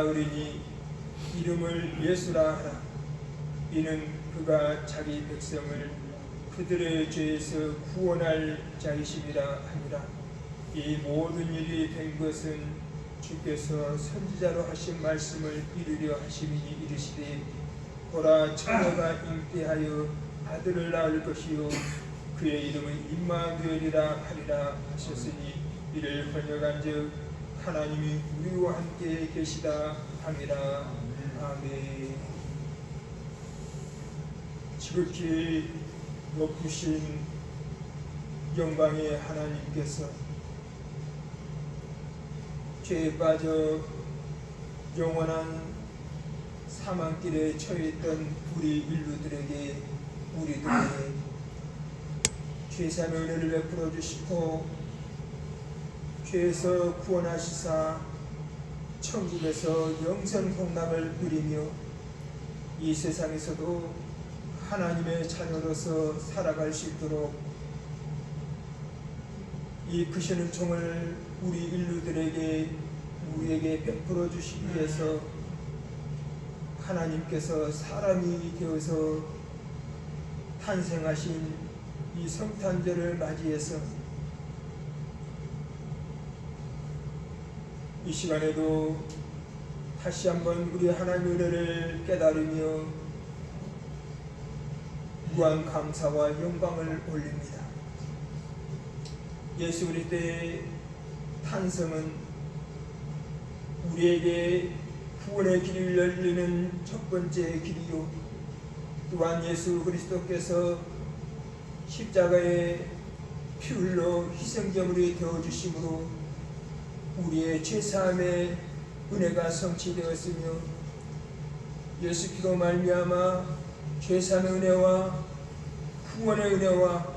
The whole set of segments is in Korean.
낳으리니 이름을 예수라 하라. 이는 그가 자기 백성을 그들의 죄에서 구원할 자이심이라 하니라. 이 모든 일이 된 것은 주께서 선지자로 하신 말씀을 이루려 하심이니 이르시되 보라 처녀가 잉태하여 아들을 낳을 것이요 그의 이름은 임마누엘이라 하리라 하셨으니 이를 번역한즉 하나님이 우리와 함께 계시다 함이라. 아멘. 지극히 높으신 영광의 하나님께서 죄에 빠져 영원한 사망길에 처했던 우리 인류들에게 우리들에게 죄사함의 은혜를 베풀어 주시고 죄에서 구원하시사 천국에서 영생 복락을 누리며 이 세상에서도 하나님의 자녀로서 살아갈 수 있도록 이 크신 은총을 우리 인류들에게 우리에게 베풀어 주시기 위해서 하나님께서 사람이 되어서 탄생하신 이 성탄절을 맞이해서 이 시간에도 다시 한번 우리 하나님의 은혜를 깨달으며 무한 감사와 영광을 올립니다. 예수 그리스도의 탄생은 우리에게 구원의 길을 열리는 첫 번째 길이요, 또한 예수 그리스도께서 십자가의 피 흘러 희생제물이 되어주심으로 우리의 죄사함의 은혜가 성취되었으며 예수 피로 말미암아 죄사함의 은혜와 구원의 은혜와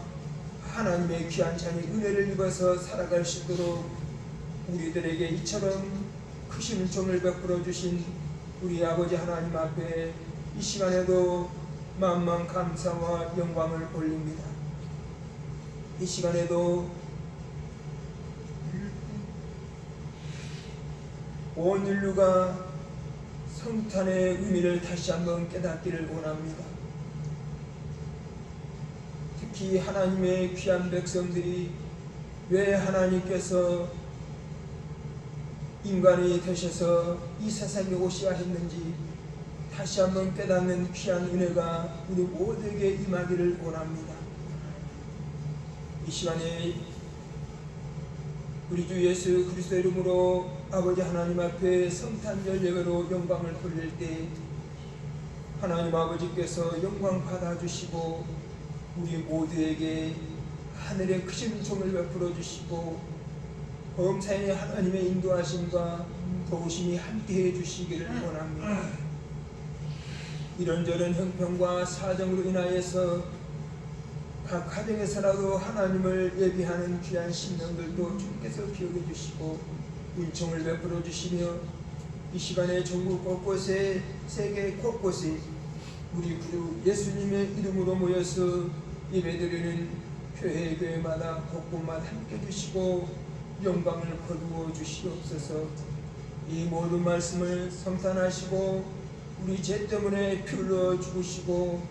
하나님의 귀한 자녀 은혜를 입어서 살아갈 수 있도록 우리들에게 이처럼 크신 은총을 베풀어 주신 우리 아버지 하나님 앞에 이 시간에도 만만 감사와 영광을 올립니다. 이 시간에도 온 인류가 성탄의 의미를 다시 한번 깨닫기를 원합니다. 특히 하나님의 귀한 백성들이 왜 하나님께서 인간이 되셔서 이 세상에 오셔야 했는지 다시 한번 깨닫는 귀한 은혜가 우리 모두에게 임하기를 원합니다. 이 시간에 우리 주 예수 그리스도 이름으로 아버지 하나님 앞에 성탄절 예배로 영광을 돌릴 때 하나님 아버지께서 영광 받아주시고 우리 모두에게 하늘의 크신 은총을 베풀어 주시고 범사에 하나님의 인도하심과 도우심이 함께해 주시기를 원합니다. 이런저런 형편과 사정으로 인하여서 각 가정에서라도 하나님을 예비하는 귀한 신령들도 주께서 기억해 주시고 은총을 베풀어 주시며 이 시간에 전국 곳곳에 세계 곳곳에 우리 구주 예수님의 이름으로 모여서 예배드리는 교회마다 곳곳마다 함께 주시고 영광을 거두어 주시옵소서. 이 모든 말씀을 성탄하시고 우리 죄 때문에 피 흘려 죽으시고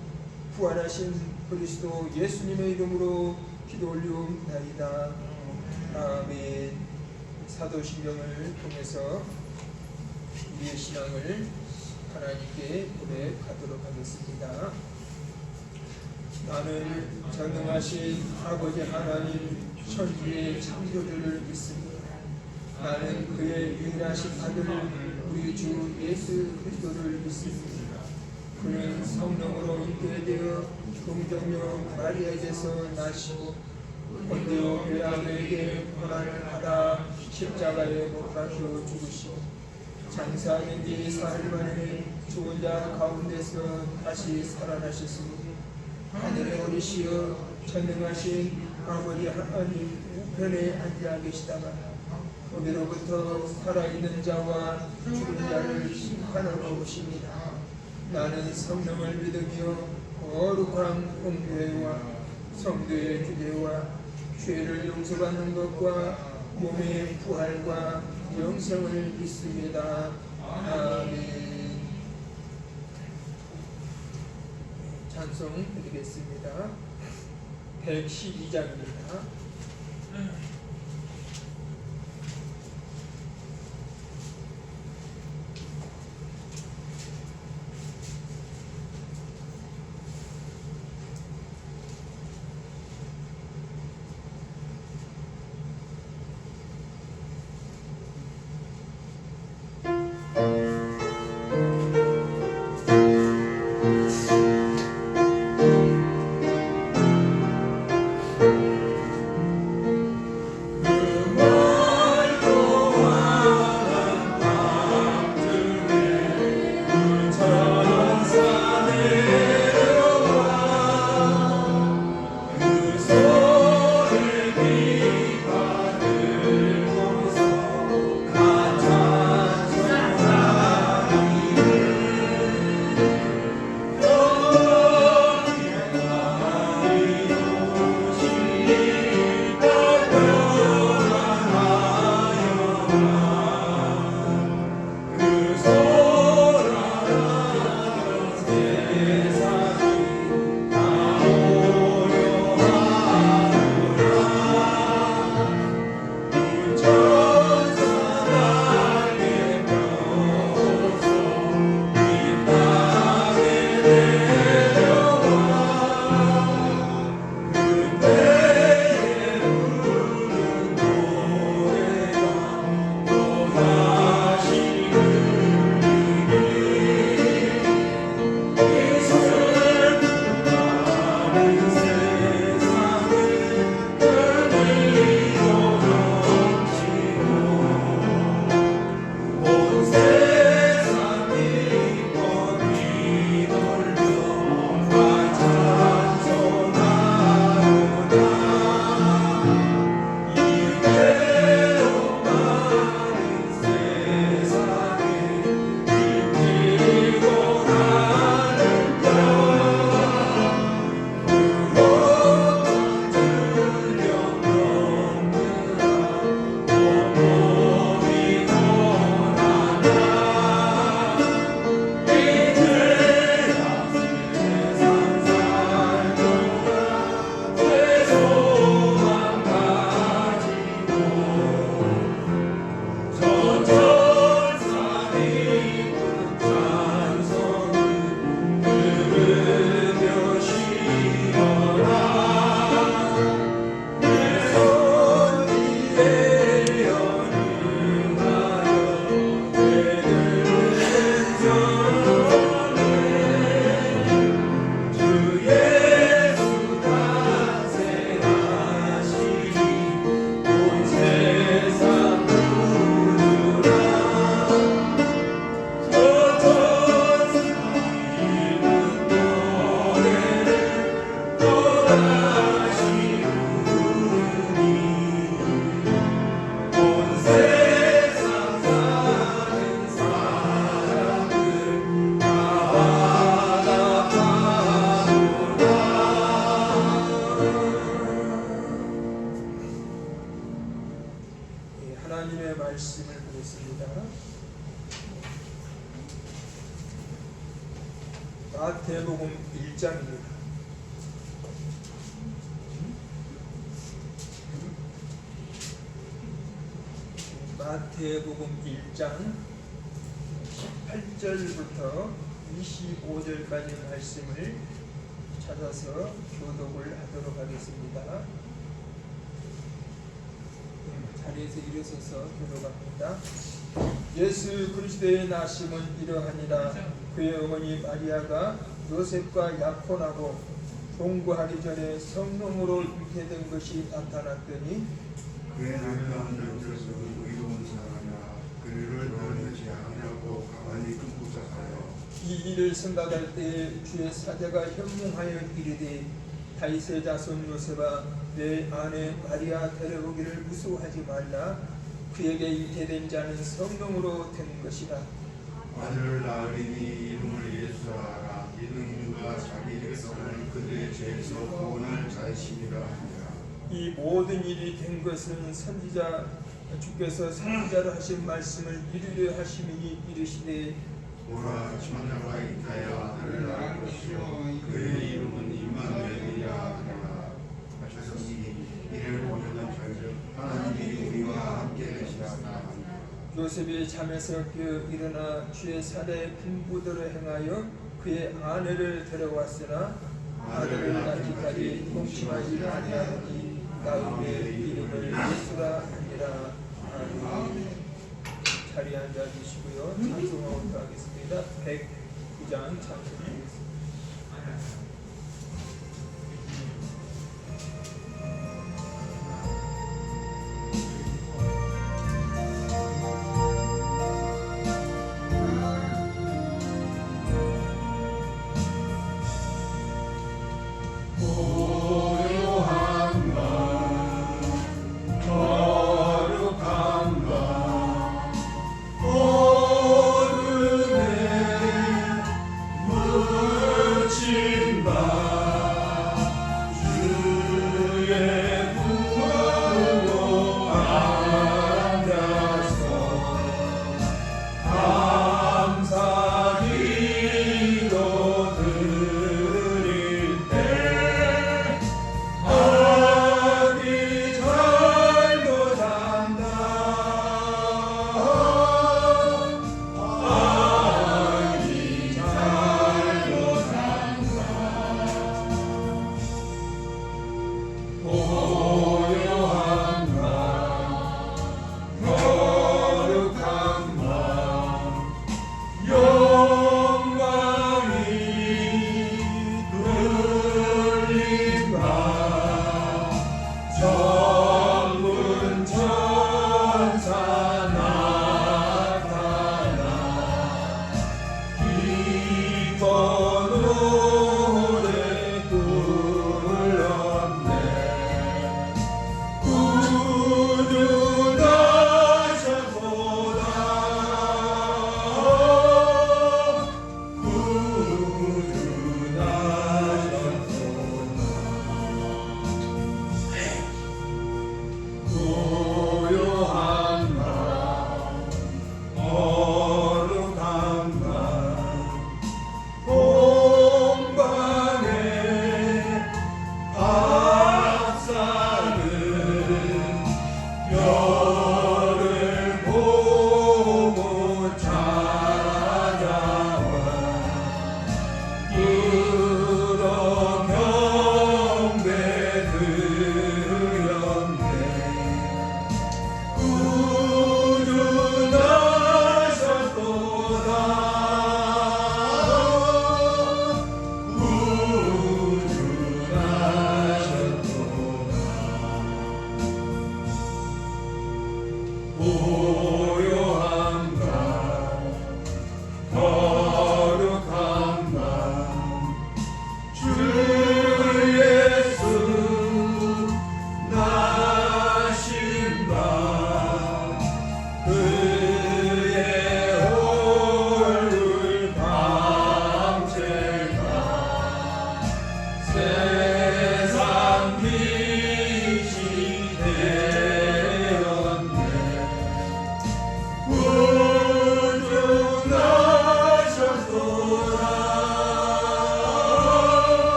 부활하신 그리스도 예수님의 이름으로 기도 올리옵나이다. 아멘. 사도신경을 통해서 우리의 신앙을 하나님께 고백하도록 하겠습니다. 나는 전능하신 아버지 하나님 천지의 창조주를 믿습니다. 나는 그의 유일하신 아들 우리 주 예수 그리스도를 믿습니다. 그는 성령으로 잉태되어 동정녀 마리아에게서 나시고 본디오 빌라도에게 고난을 받아 십자가에 못 박혀 죽으시고 장사하는 지 사흘 만에 죽은 자 가운데서 다시 살아나셨으니 하늘에 오르시어 전능하신 아버지 하나님 우편에 앉아 계시다가 거기로부터 살아있는 자와 죽은 자를 심판하러 오십니다. 나는 성령을 믿으며 거룩한 공교회와 성도의 규례와 죄를 용서받는 것과 몸의 부활과 영생을 믿습니다. 아멘. 찬송 드리겠습니다. 112장입니다. 하나님의 말씀을 보겠습니다. 마태복음 1장입니다. 마태복음 1장 18절부터 25절까지 말씀을 찾아서 교독을 하도록 하겠습니다. 자리에서 일어서서 교독합니다. 예수 그리스도의 나심은 이러하니라. 그의 어머니 마리아가 요셉과 약혼하고 동거하기 전에 성령으로 잉태된 것이 나타났더니 그의 남편은 의로운 사람이라 그를 변하지 않으려고 가만히 끊고 자하여 이 일을 생각할 때에 주의 사자가 현몽하여 이르되 다윗의 자손 요셉아 내 아내 마리아 데려오기를 무수하지 말라. 그에게 잉태된 자는 성령으로 된 것이라. 아들을 낳으리니 이름을 예수라. 이는 그가 자기 백성을 그들의 죄에서 구원할 자이심이라 하니라. 이 모든 일이 된 것은 선지자 주께서 선지자로 하신 말씀을 이루려 하심이니 이르시되 보라 천녀가 있다야 하늘 날 것이요 그의 이름은 임마누엘이라 하라. 하셨으니 이를 보려는 절적 하나님이 우리와 함께 계시다. 요셉이 잠에서 깨어 일어나 주의 사내 분부대로 행하여 그의 아내를 데려왔으나 아들을 낳기까지 동침하지 아니하니 나음의 이름을 예수라 하니라. 아멘. 자리에 앉아주시고요. 찬송하도록 하겠습니다. 109장 찬송하겠습니다.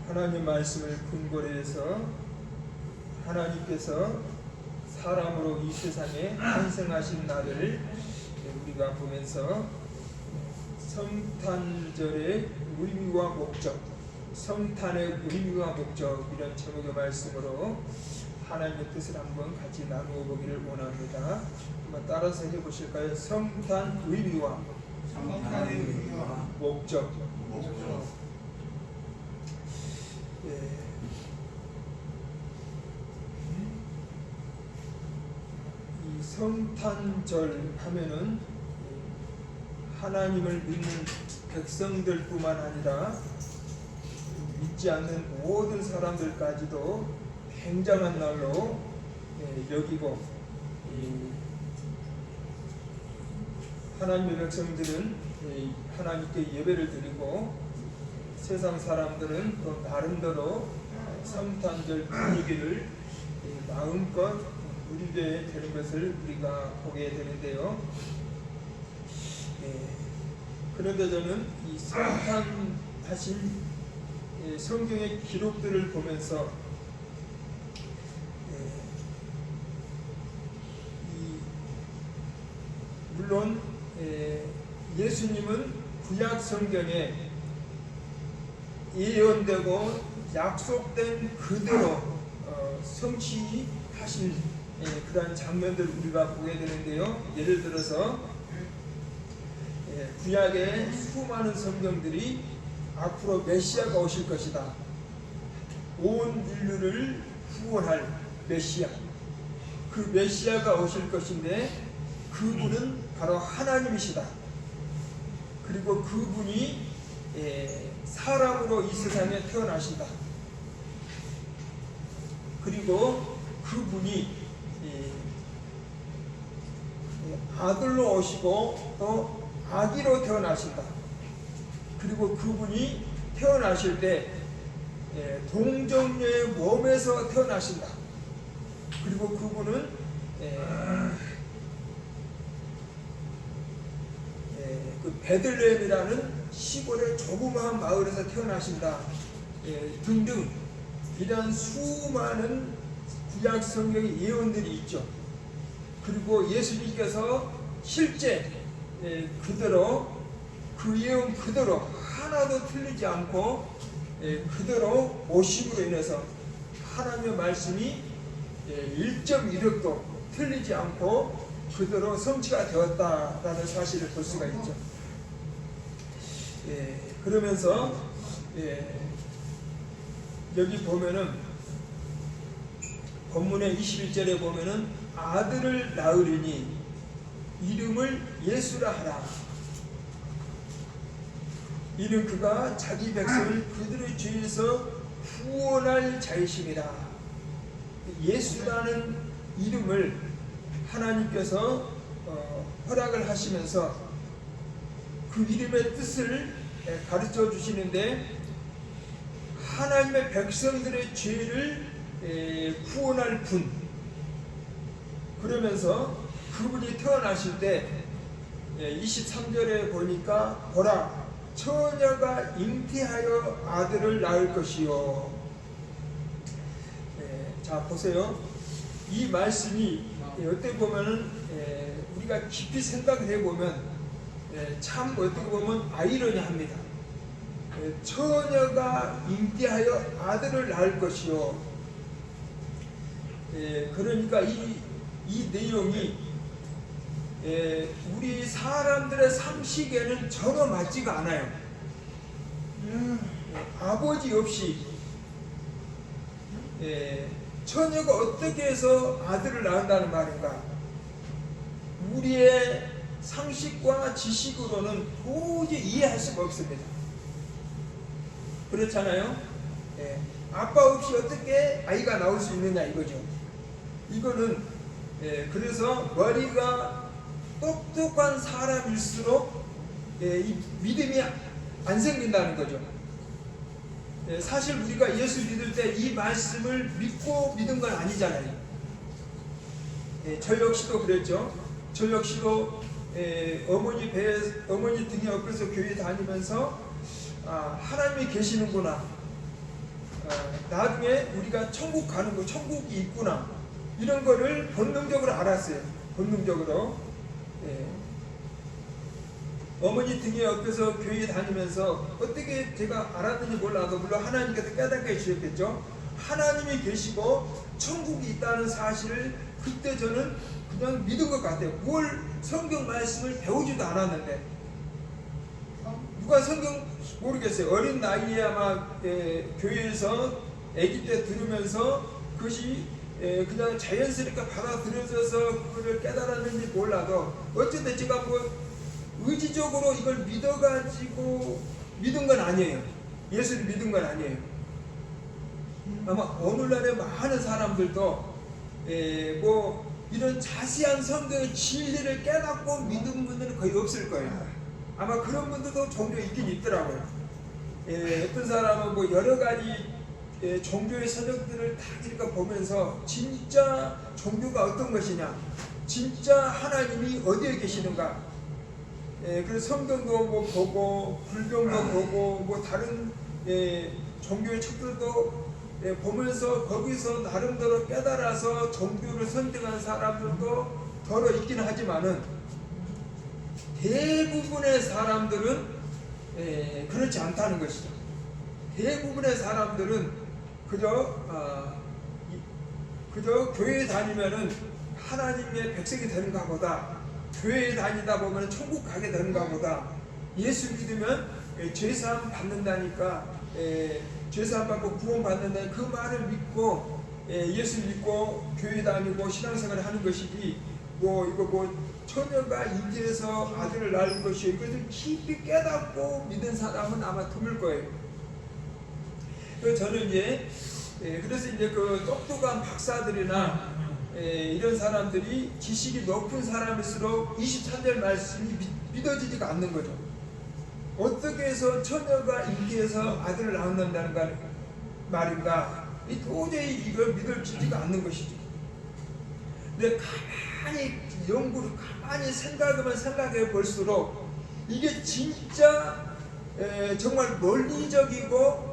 하나님 말씀을 근거로 해서 하나님께서 사람으로 이 세상에 탄생하신 날을 우리가 보면서 성탄절의 의미와 목적, 성탄의 의미와 목적 이런 제목의 말씀으로 하나님의 뜻을 한번 같이 나누어 보기를 원합니다. 한번 따라서 해보실까요? 성탄 의미와 목적. 이 성탄절 하면은 하나님을 믿는 백성들뿐만 아니라 믿지 않는 모든 사람들까지도 굉장한 날로 여기고, 하나님의 백성들은 하나님께 예배를 드리고 세상 사람들은 또 나름대로 성탄절 분위기를 마음껏 누리게 되는 것을 우리가 보게 되는데요. 그런데 저는 이 성탄하신 성경의 기록들을 보면서 물론 예수님은 구약 성경에 예언되고 약속된 그대로 성취하신 그러한 장면들을 우리가 보게 되는데요. 예를 들어서 구약의 수많은 성경들이 앞으로 메시아가 오실 것이다, 온 인류를 구원할 메시아, 그 메시아가 오실 것인데 그분은 바로 하나님이시다. 그리고 그분이 사람으로 이 세상에 태어나신다. 그리고 그분이 아들로 오시고 또 아기로 태어나신다. 그리고 그분이 태어나실 때 동정녀의 몸에서 태어나신다. 그리고 그분은 그 베들레헴이라는 시골의 조그마한 마을에서 태어나신다. 등등 이러한 수많은 구약 성경의 예언들이 있죠. 그리고 예수님께서 실제 그대로 그 예언 그대로 하나도 틀리지 않고 그대로 오심으로 인해서 하나님의 말씀이 1.1획도 틀리지 않고 그대로 성취가 되었다라는 사실을 볼 수가 있죠. 그러면서 여기 보면은 본문의 21절에 보면은 아들을 낳으리니 이름을 예수라 하라. 이는 그가 자기 백성을 그들의 죄에서 구원할 자이심이라. 예수라는 이름을 하나님께서 허락을 하시면서 그 이름의 뜻을 가르쳐 주시는데, 하나님의 백성들의 죄를 구원할 분, 그러면서 그분이 태어나실 때 23절에 보니까 보라 처녀가 잉태하여 아들을 낳을 것이요. 자 보세요. 이 말씀이 어떻게 보면은 우리가 깊이 생각을 해보면 참 어떻게 보면 아이러니합니다. 처녀가 잉태하여 아들을 낳을 것이요. 그러니까 이 내용이 우리 사람들의 상식에는 전혀 맞지가 않아요. 아버지 없이 처녀가 어떻게 해서 아들을 낳는다는 말인가? 우리의 상식과 지식으로는 도저히 이해할 수가 없습니다. 그렇잖아요? 아빠 없이 어떻게 아이가 나올 수 있느냐 이거죠. 이거는 그래서 머리가 똑똑한 사람일수록 이 믿음이 안 생긴다는 거죠. 사실 우리가 예수 믿을 때 이 말씀을 믿고 믿은 건 아니잖아요. 저 역시도 그랬죠. 저 역시도 어머니 등에 업혀서 교회 다니면서 하나님이 계시는구나, 나중에 우리가 천국 가는 거, 천국이 있구나, 이런 거를 본능적으로 알았어요. 본능적으로. 어머니 등에 업혀서 교회 다니면서 어떻게 제가 알았는지 몰라도 물론 하나님께서 깨닫게 해주셨겠죠. 하나님이 계시고 천국이 있다는 사실을 그때 저는 그냥 믿은 것 같아요. 뭘 성경 말씀을 배우지도 않았는데, 누가 성경 모르겠어요. 어린 나이에 아마 교회에서 아기 때 들으면서 그것이 그냥 자연스럽게 받아들여져서 그거를 깨달았는지 몰라도 어쨌든 제가 뭐 의지적으로 이걸 믿어가지고 믿은 건 아니에요. 예수를 믿은 건 아니에요. 아마 오늘날의 많은 사람들도 뭐 이런 자세한 성경의 진리를 깨닫고 믿은 분들은 거의 없을 거예요. 아마 그런 분들도 종종 있긴 있더라고요. 어떤 사람은 뭐 여러 가지 종교의 서적들을 다 이렇게 보면서 진짜 종교가 어떤 것이냐, 진짜 하나님이 어디에 계시는가, 그래서 성경도 뭐 보고 불경도 보고 뭐 다른 종교의 책들도 보면서 거기서 나름대로 깨달아서 종교를 선택한 사람들도 더러 있긴 하지만은 대부분의 사람들은 그렇지 않다는 것이죠. 대부분의 사람들은 그저 교회에 다니면은 하나님의 백성이 되는가 보다, 교회에 다니다 보면 천국 가게 되는가 보다, 예수 믿으면 죄사함 받는다니까, 죄사함 받고 구원 받는다는 그 말을 믿고 예수 믿고 교회 다니고 신앙생활을 하는 것이지, 뭐 이거 뭐 처녀가 잉태해서 아들을 낳을 것이요, 이것을 깊이 깨닫고 믿은 사람은 아마 드물 거예요. 그래서 저는 그래서 그 똑똑한 박사들이나 이런 사람들이 지식이 높은 사람일수록 23절 말씀이 믿어지지가 않는 거죠. 어떻게 해서 처녀가 잉태해서 아들을 낳는다는 말인가? 도저히 이걸 믿어지지가 않는 것이죠. 근데 가만히 연구를 가만히 생각해 볼수록 이게 진짜 정말 논리적이고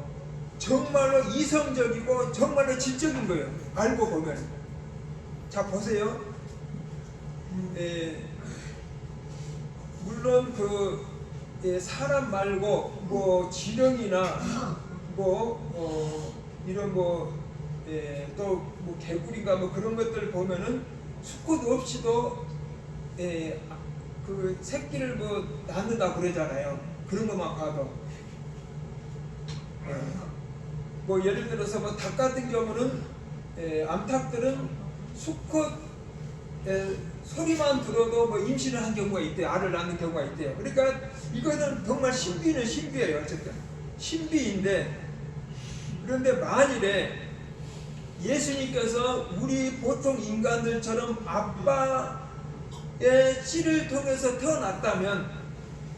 정말로 이성적이고 정말로 질적인 거예요. 알고 보면. 자, 보세요. 물론 사람 말고 뭐 지렁이나 이런 또 뭐 개구리가 뭐 그런 것들 보면은 수컷 없이도 그 새끼를 뭐 낳는다 그러잖아요. 그런 것만 봐도. 뭐 예를 들어서 뭐 닭 같은 경우는 암탉들은 수컷 소리만 들어도 뭐 임신을 한 경우가 있대요. 알을 낳는 경우가 있대요. 그러니까 이거는 정말 신비는 신비예요. 어쨌든 신비인데, 그런데 만일에 예수님께서 우리 보통 인간들처럼 아빠의 씨를 통해서 태어났다면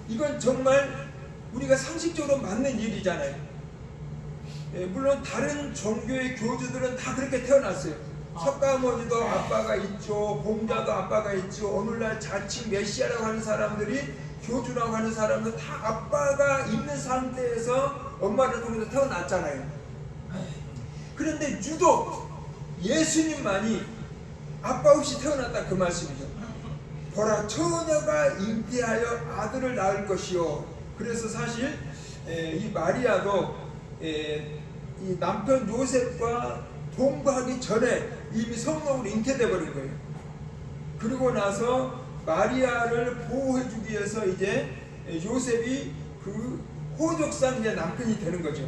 이건 정말 우리가 상식적으로 맞는 일이잖아요. 물론 다른 종교의 교주들은 다 그렇게 태어났어요. 석가모니도 아빠가 있죠, 공자도 아빠가 있죠. 오늘날 자칭 메시아라고 하는 사람들이, 교주라고 하는 사람들 다 아빠가 있는 상태에서 엄마를 통해서 태어났잖아요. 그런데 유독 예수님만이 아빠 없이 태어났다, 그 말씀이죠. 보라, 처녀가 잉태하여 아들을 낳을 것이요. 그래서 사실 이 마리아도 이 남편 요셉과 동거하기 전에 이미 성령으로 잉태돼 버린 거예요. 그리고 나서 마리아를 보호해주기 위해서 이제 요셉이 그 호적상 이제 남편이 되는 거죠.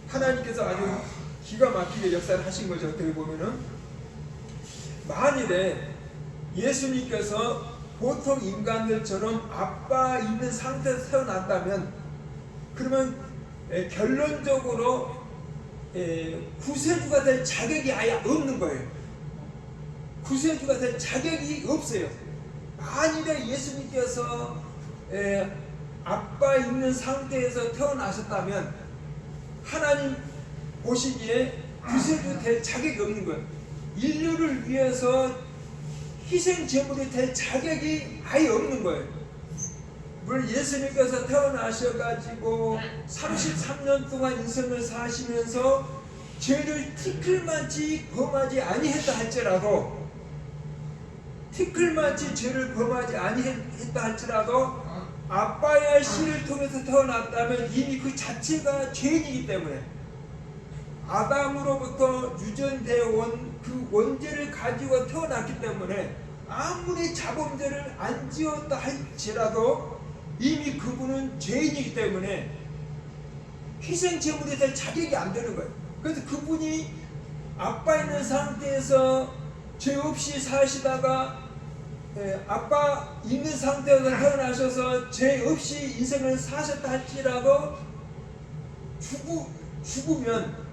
하나님께서 아주 기가 막히게 역사를 하신 거죠. 어떻게 보면은, 만일에 예수님께서 보통 인간들처럼 아빠 있는 상태에서 태어났다면, 그러면 결론적으로 구세주가 될 자격이 아예 없는 거예요. 구세주가 될 자격이 없어요. 만일에 예수님께서 아빠 있는 상태에서 태어나셨다면 하나님 보시기에 구세주 될 자격이 없는 거예요. 인류를 위해서 희생 제물이 될 자격이 아예 없는 거예요. 물론 예수님께서 태어나셔가지고 33년 동안 인생을 사시면서 죄를 티끌만치 범하지 아니했다 할지라도, 티끌만치 죄를 범하지 아니했다 할지라도 아빠의 씨를 통해서 태어났다면 이미 그 자체가 죄인이기 때문에, 아담으로부터 유전되어 온 그 원죄를 가지고 태어났기 때문에 아무리 자범죄를 안 지었다 할지라도 이미 그분은 죄인이기 때문에 희생제물이 될 자격이 안 되는 거예요. 그래서 그분이 아빠 있는 상태에서 죄 없이 사시다가 아빠 있는 상태에서 태어나셔서 죄 없이 인생을 사셨다 할지라도 죽으면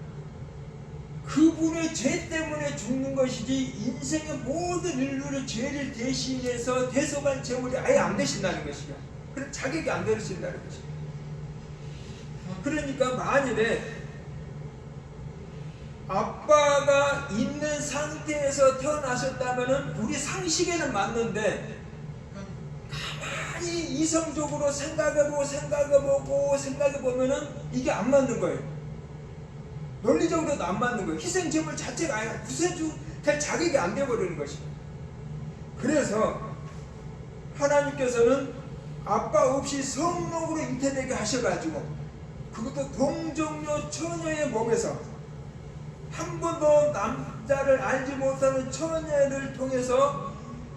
그분의 죄 때문에 죽는 것이지 인생의 모든 인류의 죄를 대신해서 대속할 제물이 아예 안 되신다는 것이야. 그런 자격이 안 되신다는 것이야. 그러니까 만일에 아빠가 있는 상태에서 태어나셨다면 우리 상식에는 맞는데 가만히 이성적으로 생각해보면은 이게 안 맞는 거예요. 논리적으로도 안 맞는 거예요. 희생제물 자체가 아예 구세주될 자격이 안 돼버리는 것입니다. 그래서 하나님께서는 아빠 없이 성령으로 잉태되게 하셔가지고 그것도 동정녀 처녀의 몸에서 한 번도 남자를 알지 못하는 처녀를 통해서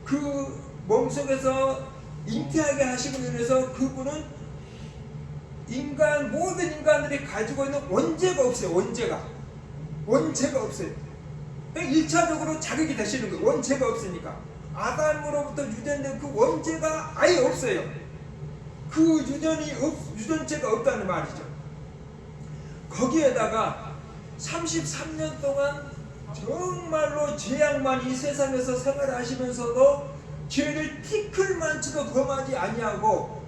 그 몸속에서 잉태하게 하시고 인해서 그분은 모든 인간들이 가지고 있는 원죄가 없어요. 원죄가 없어요. 1차적으로 자격이 되시는 거예요. 원죄가 없으니까. 아담으로부터 유전된 그 원죄가 아예 없어요. 그 유전죄가 없다는 말이죠. 거기에다가 33년 동안 정말로 죄악만 이 세상에서 생활하시면서도 죄를 티끌만치도 범하지 아니하고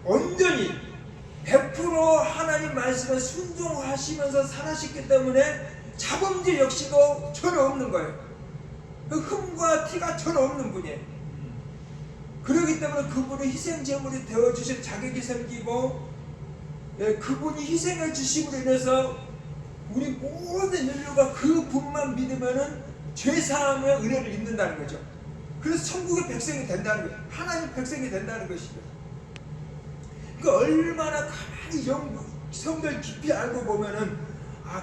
온전히 100% 하나님 말씀에 순종하시면서 살아셨기 때문에 자범죄 역시도 전혀 없는 거예요. 그 흠과 티가 전혀 없는 분이에요. 그렇기 때문에 그분의 희생제물이 되어주실 자격이 생기고 그분이 희생해 주심으로 인해서 우리 모든 인류가 그 분만 믿으면은 죄사함의 은혜를 입는다는 거죠. 그래서 천국의 백성이 된다는 거예요. 하나님 백성이 된다는 것이죠. 그 얼마나 가만히 성경 깊이 알고 보면은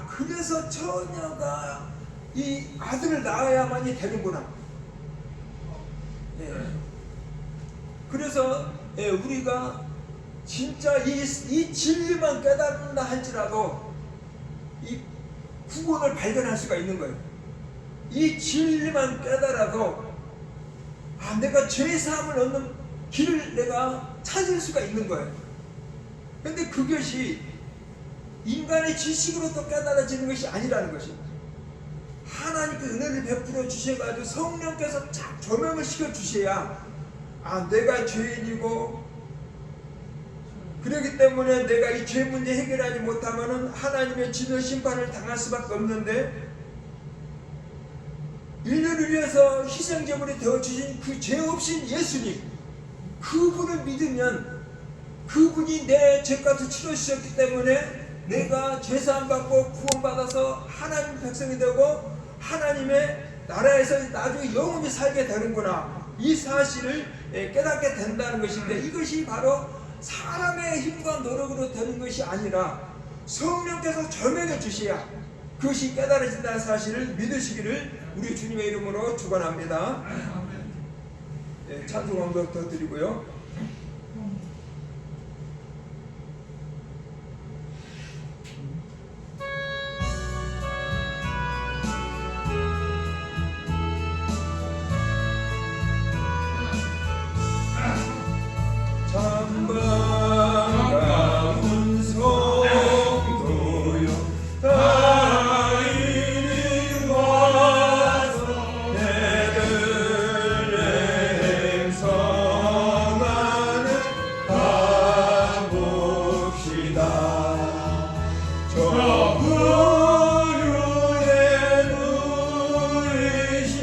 그래서 처녀가 이 아들을 낳아야만이 되는구나. 그래서 우리가 진짜 이 진리만 깨닫는다 할지라도 이 구원을 발견할 수가 있는 거예요. 이 진리만 깨달아도 내가 죄사함을 얻는 길을 내가 찾을 수가 있는 거예요. 근데 그것이 인간의 지식으로 또 깨달아지는 것이 아니라는 것입니다. 하나님께 은혜를 베풀어 주셔가지고 성령께서 쫙 조명을 시켜 주셔야 내가 죄인이고 그렇기 때문에 내가 이 죄 문제 해결하지 못하면은 하나님의 진노 심판을 당할 수밖에 없는데 인류를 위해서 희생제물이 되어주신 그 죄 없인 예수님 그분을 믿으면 그분이 내 죄값을 치러주셨기 때문에 내가 죄사함 받고 구원받아서 하나님 백성이 되고 하나님의 나라에서 나중에 영원히 살게 되는구나 이 사실을 깨닫게 된다는 것인데 이것이 바로 사람의 힘과 노력으로 되는 것이 아니라 성령께서 조명해 주셔야 그것이 깨달아진다는 사실을 믿으시기를 우리 주님의 이름으로 축원합니다. 찬송 한 번 더 드리고요. 반가운 성도여 다 이리 와서 내들 행성하는 가봅시다. 저 부유에 누리신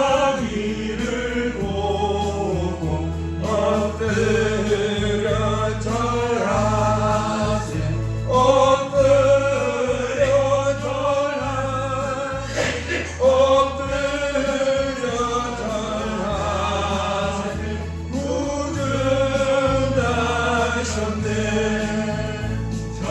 아기를 보고 엎드려 절하세 엎드려 절하세 구주 나셨네 저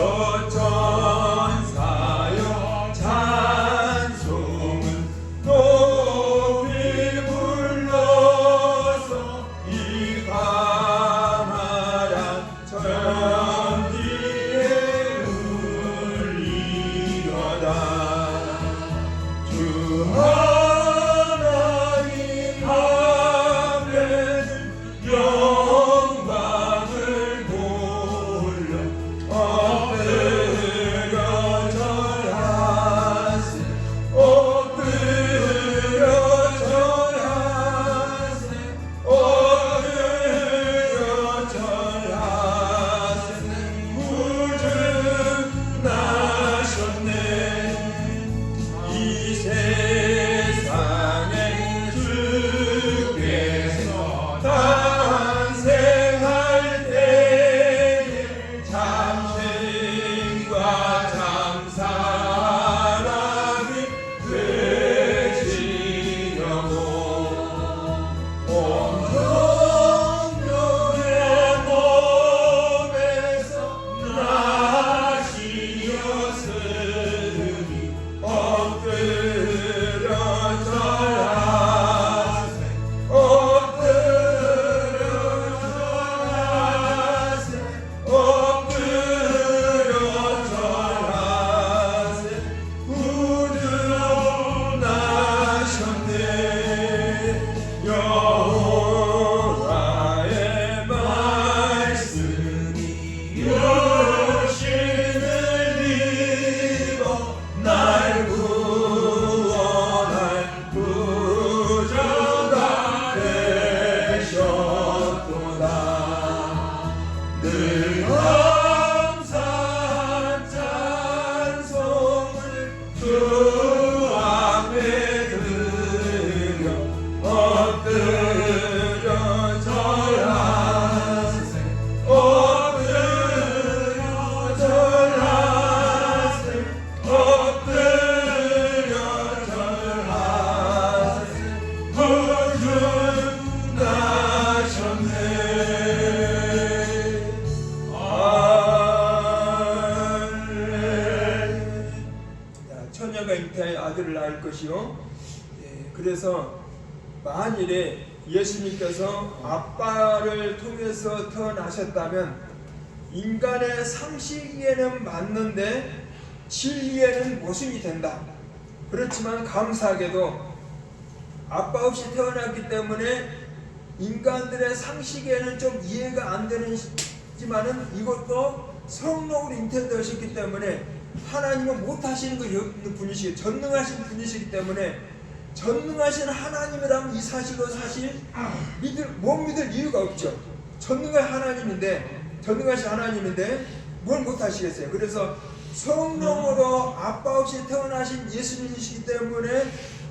위하여 아들을 낳을 것이요. 그래서 만일에 예수님께서 아빠를 통해서 태어나셨다면 인간의 상식에는 맞는데 진리에는 모순이 된다. 그렇지만 감사하게도 아빠 없이 태어났기 때문에 인간들의 상식에는 좀 이해가 안 되지만은 이것도 성령으로 잉태되셨기 때문에 하나님은 못하시는 것이 없는 분이시기, 전능하신 분이시기 때문에 전능하신 하나님이라면 이 사실로 사실 못 믿을 이유가 없죠. 전능하신 하나님인데 뭘 못하시겠어요. 그래서 성령으로 아빠 없이 태어나신 예수님이시기 때문에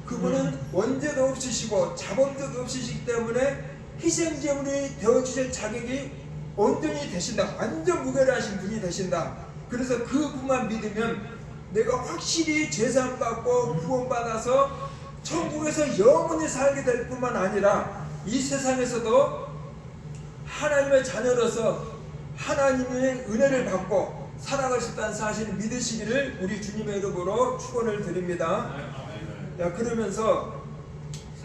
그분은 원죄도 없으시고 자범죄도 없으시기 때문에 희생제물이 되어주실 자격이 온전히 되신다. 완전 무결하신 분이 되신다. 그래서 그분만 믿으면 내가 확실히 죄사함받고 구원받아서 천국에서 영원히 살게 될 뿐만 아니라 이 세상에서도 하나님의 자녀로서 하나님의 은혜를 받고 살아갈 수 있다는 사실을 믿으시기를 우리 주님의 이름으로 축원을 드립니다. 그러면서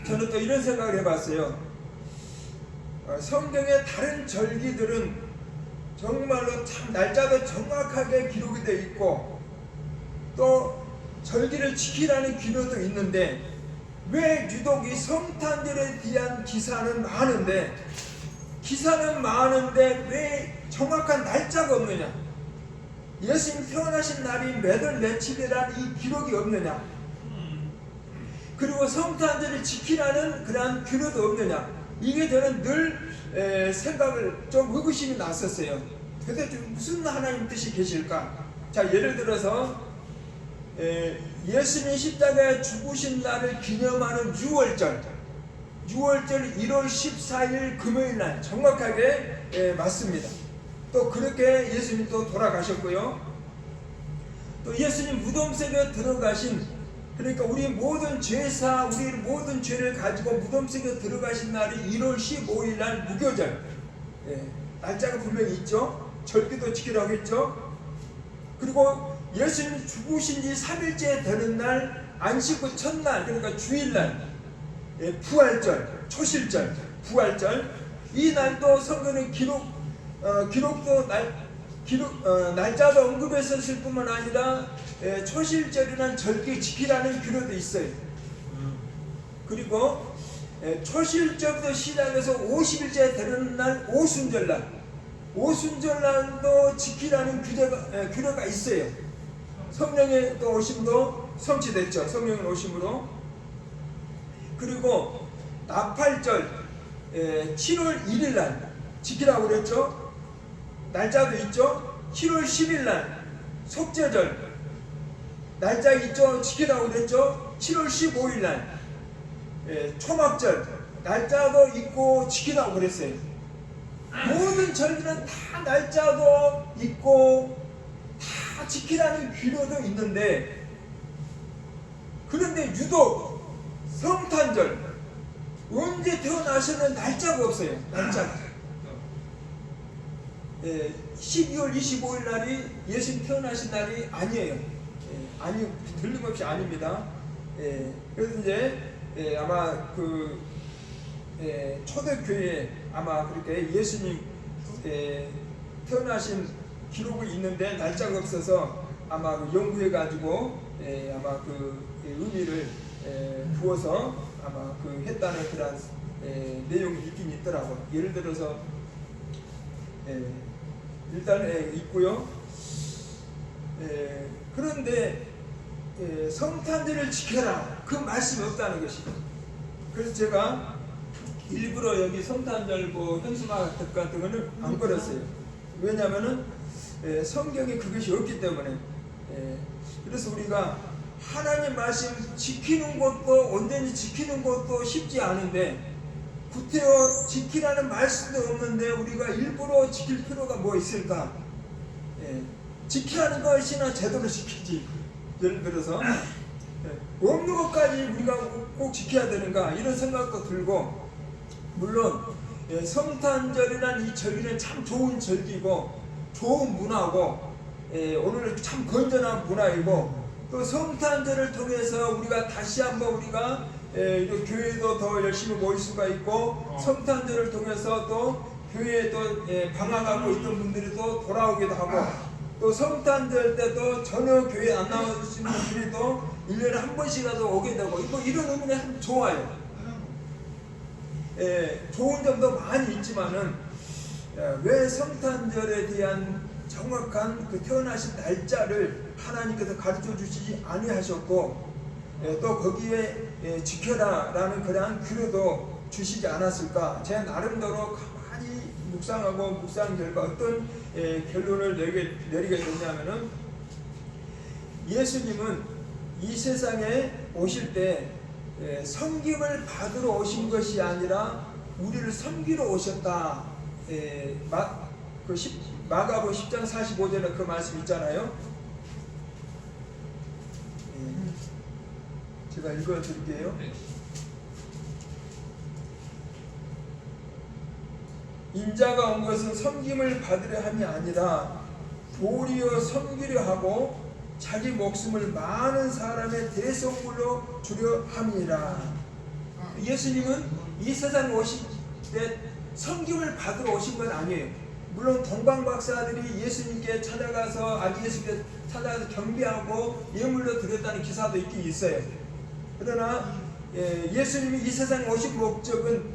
저는 또 이런 생각을 해봤어요. 성경의 다른 절기들은 정말로 참 날짜도 정확하게 기록이 되어 있고 또 절기를 지키라는 기록도 있는데 왜 유독 이 성탄절에 대한 기사는 많은데 왜 정확한 날짜가 없느냐? 예수님 태어나신 날이 몇 월 며칠이라는 이 기록이 없느냐? 그리고 성탄절을 지키라는 그러한 규례도 없느냐? 이게 저는 늘 생각을 좀 의구심이 났었어요. 도대체 무슨 하나님 뜻이 계실까? 자, 예를 들어서 예수님 십자가에 죽으신 날을 기념하는 6월절 1월 14일 금요일날 정확하게 맞습니다. 또 그렇게 예수님 또 돌아가셨고요. 또 예수님 무덤속에 들어가신, 그러니까 우리 모든 죄사, 우리 모든 죄를 가지고 무덤속에 들어가신 날이 1월 15일날 무교절. 날짜가 분명히 있죠. 절기도 지키라고 했죠. 그리고 예수님 죽으신 지 3일째 되는 날 안식 후 첫날, 그러니까 주일날 부활절, 초실절, 부활절. 이 날도 성경의 날짜도 언급했었을 뿐만 아니라 초실절이라는 절기 지키라는 규례도 있어요. 그리고 초실절부터 시작해서 50일째 되는 날 오순절날도 지키라는 규례가 있어요. 성령의 또 오심도 성취됐죠. 성령의 오심으로. 그리고 나팔절 7월 1일날 지키라고 그랬죠. 날짜도 있죠. 7월 10일날 속죄절 날짜 있죠. 지키라고 그랬죠. 7월 15일날 초막절 날짜도 있고 지키라고 그랬어요. 모든 절기는 다 날짜도 있고 다 지키라는 규례도 있는데, 그런데 유독 성탄절 언제 태어나셨는 날짜가 없어요. 날짜가 12월 25일 날이 예수님 태어나신 날이 아니에요. 아니, 틀림없이 아닙니다. 그래서 이제 아마 그 초대교회에 아마 그렇게 예수님 태어나신 기록이 있는데 날짜가 없어서 아마 그 연구해가지고 아마 그 의미를 부어서 아마 그 했다는 그런 내용이 있긴 있더라고요. 예를 들어서 일단 있고요. 그런데 성탄절을 지켜라 그 말씀이 없다는 것이죠. 그래서 제가 일부러 여기 성탄절 현수막 같은 거는 안 걸었어요. 왜냐하면은 성경에 그것이 없기 때문에. 그래서 우리가 하나님 말씀 지키는 것도 온전히 지키는 것도 쉽지 않은데 구태여 지키라는 말씀도 없는데 우리가 일부러 지킬 필요가 뭐 있을까? 지키라는 것이나 제대로 지키지. 예를 들어서 없는 것까지 우리가 꼭 지켜야 되는가 이런 생각도 들고, 물론 성탄절이라는 이 절기는 참 좋은 절기고 좋은 문화고 오늘은 참 건전한 문화이고 또 성탄절을 통해서 우리가 다시 한번 우리가 이렇게 교회도 더 열심히 모일 수가 있고, 성탄절을 통해서 또 교회에 또 방황하고 있던 분들이 또 돌아오기도 하고, 또 성탄절 때도 전혀 교회 안 나오시는 분들이 또 1년에 한 번씩이라도 오게 되고, 이런 의미는 참 좋아요. 좋은 점도 많이 있지만은, 왜 성탄절에 대한 정확한 그 태어나신 날짜를 하나님께서 가르쳐 주시지 아니하셨고, 또 거기에 지켜라 라는 그러한 규례도 주시지 않았을까. 제 나름대로 가만히 묵상하고 묵상 결과 어떤 결론을 내리게 됐냐면은, 예수님은 이 세상에 오실 때 섬김을 받으러 오신 것이 아니라 우리를 섬기러 오셨다. 마가복음 10장 45절에 그 말씀 있잖아요. 제가 읽어드릴게요. 인자가 온 것은 섬김을 받으려 함이 아니라 도리어 섬기려 하고 자기 목숨을 많은 사람의 대속물로 주려 함이라. 예수님은 이 세상에 오실 때 섬김을 받으러 오신 건 아니에요. 물론 동방 박사들이 예수님께 찾아가서 아기 예수님께 찾아가서 경배하고 예물로 드렸다는 기사도 있긴 있어요. 그러나 예수님이 이 세상에 오신 목적은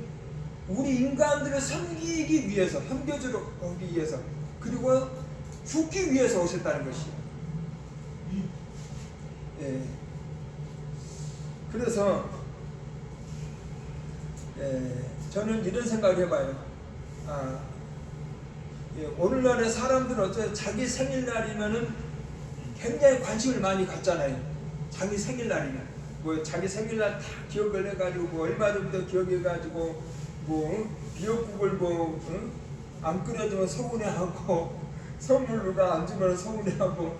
우리 인간들을 섬기기 위해서, 섬겨주러 오기 위해서, 그리고 죽기 위해서 오셨다는 것이에요. 그래서 저는 이런 생각을 해봐요. 오늘날의 사람들은 어쩌면 자기 생일날이면은 굉장히 관심을 많이 갖잖아요. 자기 생일날이면 자기 생일날 다 기억을 해가지고 얼마 전부터 기억해가지고 미역국을 안 끓여주면 서운해하고 선물 누가 안 주면 서운해하고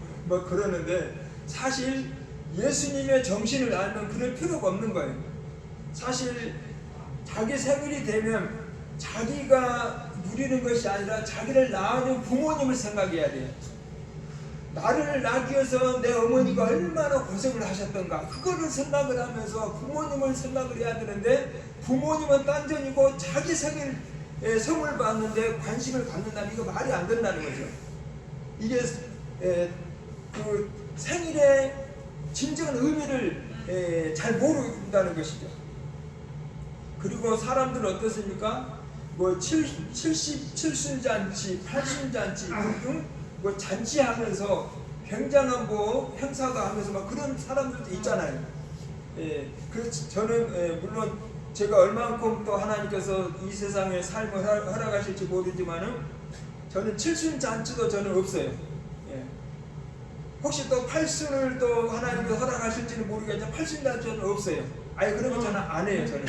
그러는데, 사실 예수님의 정신을 알면 그럴 필요가 없는 거예요. 사실 자기 생일이 되면 자기가 누리는 것이 아니라 자기를 낳아준 부모님을 생각해야 돼요. 나를 낳기 위해서 내 어머니가 얼마나 고생을 하셨던가, 그거를 생각을 하면서 부모님을 생각을 해야 되는데, 부모님은 딴전이고 자기 생일에 선물 받는데 관심을 갖는다면 이거 말이 안 된다는 거죠. 이게 그 생일의 진정한 의미를 잘 모른다는 것이죠. 그리고 사람들은 어떻습니까? 77순잔치, 80잔치 등등 잔치하면서 굉장한 행사도 하면서 그런 사람들도 있잖아요. 그래서 저는 물론 제가 얼만큼 또 하나님께서 이 세상에 삶을 허락하실지 모르지만은 저는 7순잔치도 저는 없어요. 혹시 또 8순을 또 하나님께서 허락하실지는 모르겠지만 8순잔치는 없어요. 아예 그런 거 저는 안 해요. 저는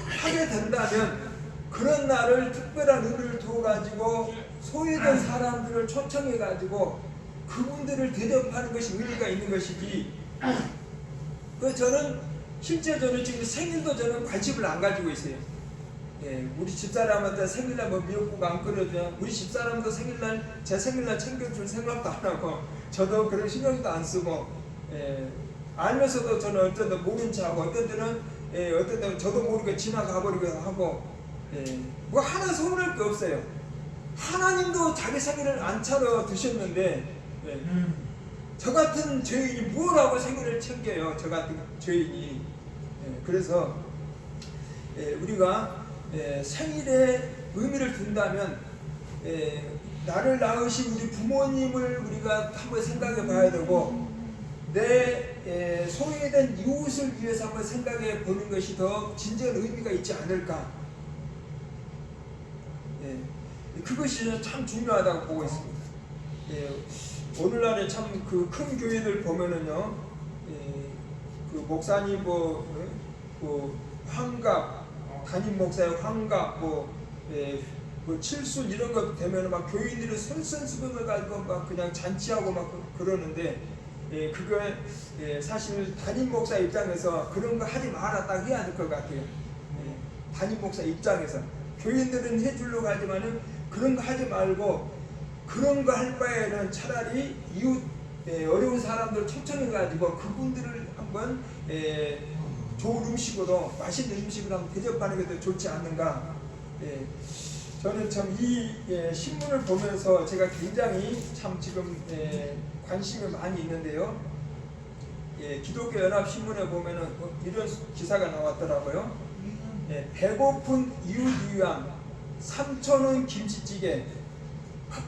하게 된다면 그런 날을 특별한 의미를 두어가지고 소외된 사람들을 초청해가지고 그분들을 대접하는 것이 의미가 있는 것이지, 저는 실제 저는 지금 생일도 저는 관심을 안 가지고 있어요. 우리 집사람한테 생일날 미역국 안 끓여줘, 우리 집사람도 생일날 제 생일날 챙겨줄 생각도 안 하고, 저도 그런 신경도 안 쓰고, 알면서도 저는 어떤 때 모른 척하고, 어떤 때는 저도 모르게 지나가 버리기도 하고, 하나 서운할 게 없어요. 하나님도 자기 생일을 안 차려 드셨는데, 저 같은 죄인이 뭐라고 생일을 챙겨요? 저 같은 죄인이. 그래서 우리가 생일에 의미를 둔다면 나를 낳으신 우리 부모님을 우리가 한번 생각해 봐야 되고, 내 소외된 이웃을 위해서 한번 생각해 보는 것이 더 진정한 의미가 있지 않을까. 그것이 참 중요하다고 보고 있습니다. 오늘날에 참 그 큰 교회들 보면은요, 그 목사님 환갑, 담임 목사의 환갑, 칠순 이런 것 되면은 막 교인들이 설선수금을 가지고 막 그냥 잔치하고 막 그러는데, 그게 사실 담임 목사 입장에서 그런 거 하지 마라 딱 해야 될 것 같아요. 담임 목사 입장에서 교인들은 해주려고 하지만은 그런 거 하지 말고, 그런 거 할 바에는 차라리 이웃 어려운 사람들 초청해가지고 그분들을 한번 좋은 음식으로 맛있는 음식으로 한번 대접하는 것도 좋지 않는가. 저는 참 이 신문을 보면서 제가 굉장히 참 지금 관심이 많이 있는데요. 기독교 연합 신문에 보면은 이런 기사가 나왔더라고요. 배고픈 이웃 위한 3,000원 김치찌개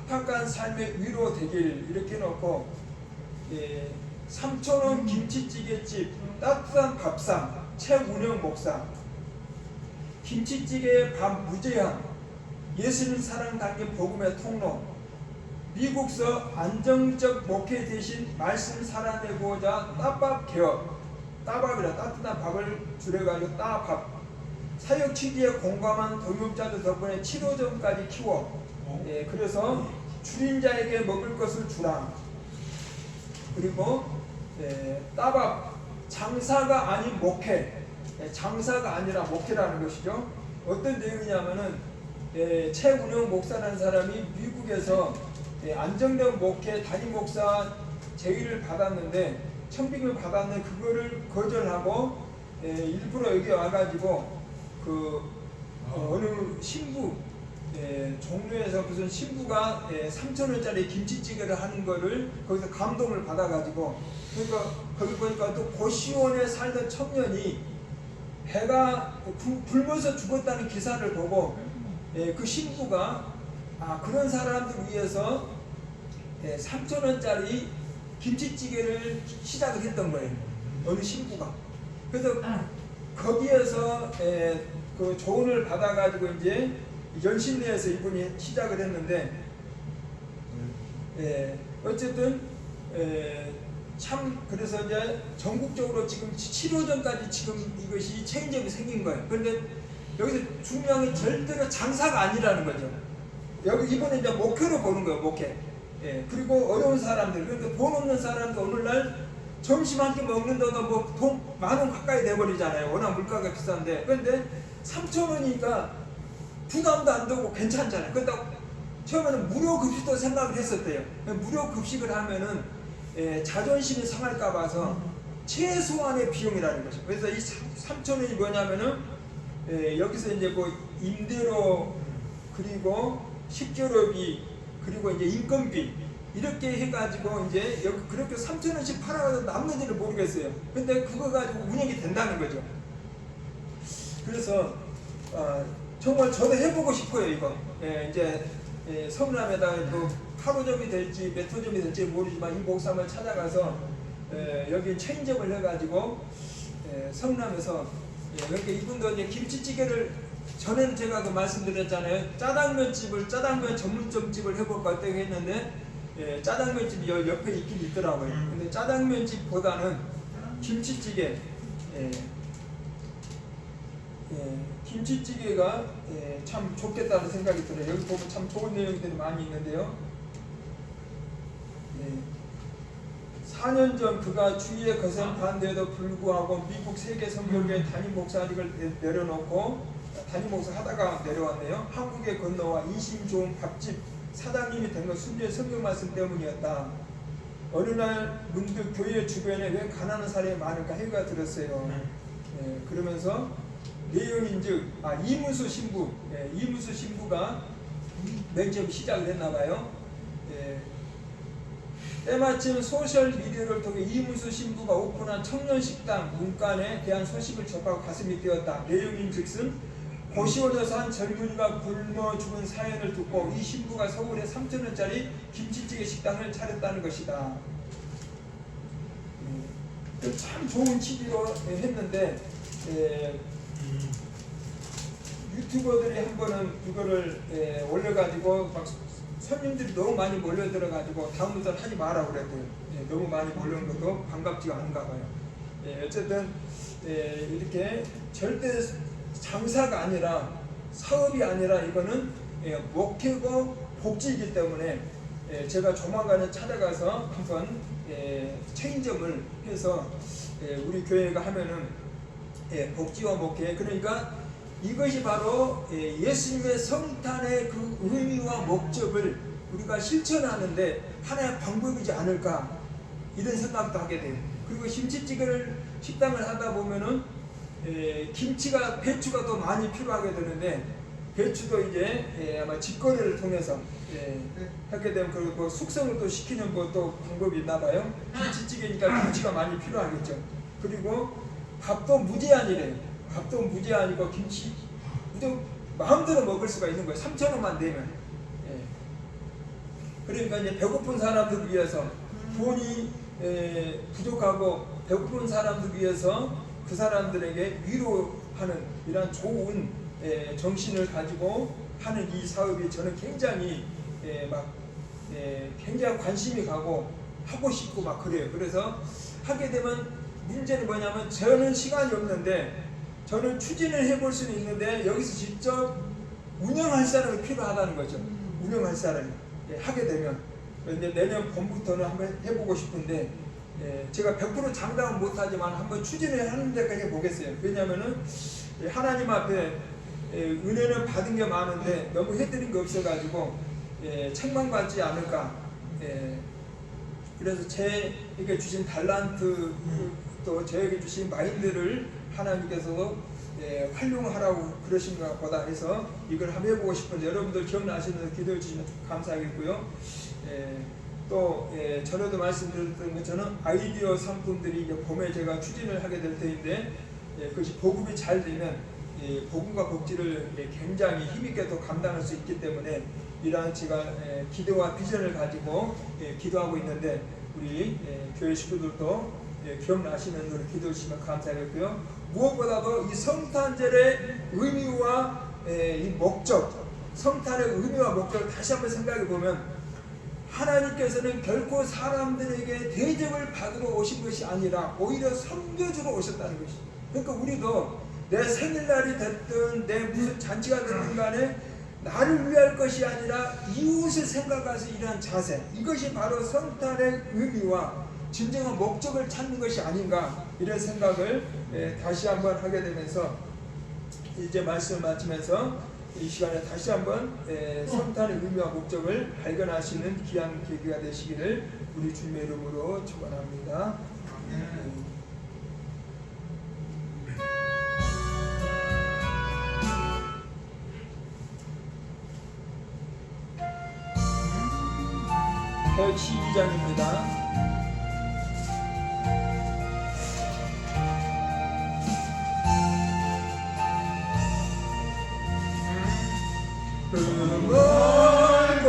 팍팍한 삶의 위로 되길 이렇게 놓고 3,000원 김치찌개집 따뜻한 밥상 최운영 목사 김치찌개의 밥 무제한 예수님 사랑 담긴 복음의 통로 미국서 안정적 목회 대신 말씀 살아내고자 따밥 개업 따밥이라 따뜻한 밥을 줄여가지고 따밥 사역 취지에 공감한 동역자들 덕분에 치료점까지 키워 그래서 줄인 자에게 먹을 것을 주라. 그리고 따밥 장사가 아닌 목회 장사가 아니라 목회라는 것이죠. 어떤 내용이냐면은 최운영 목사라는 사람이 미국에서 안정된 목회 담임 목사 제의를 받았는데 청빙을 받았는데 그거를 거절하고 일부러 여기 와가지고 그 어느 신부 종로에서 무슨 신부가 3,000원짜리 김치찌개를 하는 거를 거기서 감동을 받아가지고 그러니까 거기 보니까 또 고시원에 살던 청년이 배가 굶어서 죽었다는 기사를 보고 그 신부가 그런 사람들 위해서 3,000원짜리 김치찌개를 시작을 했던 거예요. 어느 신부가. 그래서 거기에서 그 조언을 받아가지고 이제 연신내에서 이분이 시작을 했는데 어쨌든 참 그래서 이제 전국적으로 지금 치료전까지 지금 이것이 체인점이 생긴 거예요. 그런데 여기서 중요한 게 절대로 장사가 아니라는 거죠. 여기 이번에 이제 목회로 보는 거예요. 목회. 그리고 어려운 사람들 그러니까 돈 없는 사람들 오늘날 점심 한 끼 먹는다고 뭐 돈 10,000원 가까이 돼버리잖아요. 워낙 물가가 비싼데. 그런데 3,000원이니까 부담도 안 되고 괜찮잖아요. 그렇다고 처음에는 무료 급식도 생각을 했었대요. 무료 급식을 하면은 자존심이 상할까 봐서 최소한의 비용이라는 거죠. 그래서 이 3,000원이 뭐냐면은 여기서 이제 뭐 임대료 그리고 식재료비 그리고 이제 인건비 이렇게 해가지고 이제 여기 그렇게 3,000원씩 팔아도 남는지를 모르겠어요. 근데 그거 가지고 운영이 된다는 거죠. 그래서 정말 저도 해보고 싶어요 이거. 이제 성남에다가 또 하루점이 될지 몇 호점이 될지 모르지만 이 목사님을 찾아가서 여기 체인점을 해가지고 성남에서 이렇게 이분도 이제 김치찌개를 전에는 제가 그 말씀드렸잖아요. 짜장면 전문점집을 해볼까 어떻게 했는데 짜장면집이 옆에 있긴 있더라고요. 근데 짜장면집보다는 김치찌개 김치찌개가 참 좋겠다는 생각이 들어요. 여기 보면 참 좋은 내용들이 많이 있는데요. 4년 전 그가 주위의 거센 반대에도 불구하고 미국 세계 선교회 담임 목사직을 내려놓고 담임 목사 하다가 내려왔네요. 한국에 건너와 인심 좋은 밥집 사장님이 된 건 순전히 성경 말씀 때문이었다. 어느 날 문득 교회 주변에 왜 가난한 사람이 많을까 생각이 들었어요. 그러면서 내용인즉 이문수 신부, 이문수 신부가 맨 처음 시작을 했나봐요. 때마침 소셜미디어를 통해 이문수 신부가 오픈한 청년식당 문간에 대한 소식을 접하고 가슴이 뛰었다. 내용인즉슨 고시원에서 한 젊은이가 굶어 죽은 사연을 듣고 이 신부가 서울에 3,000원짜리 김치찌개 식당을 차렸다는 것이다. 참 좋은 취지로 했는데 유튜버들이 한 번은 이거를 올려가지고 막 손님들이 너무 많이 몰려들어가지고 다음부터는 하지 마라 그랬대요. 너무 많이 몰려온 것도 반갑지가 않은가 봐요. 어쨌든 이렇게 절대 장사가 아니라 사업이 아니라 이거는 목회고 복지이기 때문에 제가 조만간에 찾아가서 한번 체인점을 해서 우리 교회가 하면은 복지와 목회 그러니까 이것이 바로 예수님의 성탄의 그 의미와 목적을 우리가 실천하는데 하나의 방법이지 않을까. 이런 생각도 하게 돼요. 그리고 김치찌개를 식당을 하다 보면은 김치가 배추가 더 많이 필요하게 되는데 배추도 이제 아마 직거래를 통해서 하게 되면 그리고 숙성을 또 시키는 또 방법이 있나 봐요. 김치찌개니까 김치가 많이 필요하겠죠. 그리고 밥도 무제한이래요. 밥도 무제한이고 김치 마음대로 먹을 수가 있는 거예요. 3,000원만 내면. 그러니까 이제 배고픈 사람들 위해서 돈이 부족하고 배고픈 사람들 위해서 그 사람들에게 위로하는 이런 좋은 정신을 가지고 하는 이 사업이 저는 굉장히 굉장히 관심이 가고 하고 싶고 막 그래요. 그래서 하게 되면 문제는 뭐냐면 저는 시간이 없는데 저는 추진을 해볼 수는 있는데 여기서 직접 운영할 사람이 필요하다는 거죠. 운영할 사람이 하게 되면 이제 내년 봄부터는 한번 해보고 싶은데 제가 100% 장담은 못하지만 한번 추진을 하는 데까지 해보겠어요. 왜냐하면은 하나님 앞에 은혜는 받은 게 많은데 너무 해드린 게 없어가지고 책망받지 않을까. 그래서 제에게 주신 달란트 또 저에게 주신 마인드를 하나님께서 활용하라고 그러신 것보다 해서 이걸 한번 해보고 싶은데 여러분들 기억나시면서 기도해 주시면 감사하겠고요. 또 전에도 말씀드렸던 것처럼 아이디어 상품들이 이제 봄에 제가 추진을 하게 될 터인데 그것이 보급이 잘 되면 복음과 복지를 굉장히 힘있게 또 감당할 수 있기 때문에 이러한 제가 기도와 비전을 가지고 기도하고 있는데 우리 교회 식구들도 기억나시는 대로 기도해 주시면 감사하겠고요. 무엇보다도 이 성탄절의 의미와 이 목적, 성탄의 의미와 목적을 다시 한번 생각해 보면 하나님께서는 결코 사람들에게 대접을 받으러 오신 것이 아니라 오히려 섬겨주러 오셨다는 것이죠. 그러니까 우리도 내 생일날이 됐든 내 무슨 잔치가 됐든 간에 나를 위할 것이 아니라 이웃을 생각해서 이러한 자세, 이것이 바로 성탄의 의미와 진정한 목적을 찾는 것이 아닌가 이런 생각을 다시 한번 하게 되면서 이제 말씀을 마치면서 이 시간에 다시 한번 성탄의 의미와 목적을 발견하시는 귀한 계기가 되시기를 우리 주님의 이름으로 축원합니다. 네. 112장입니다. 멀고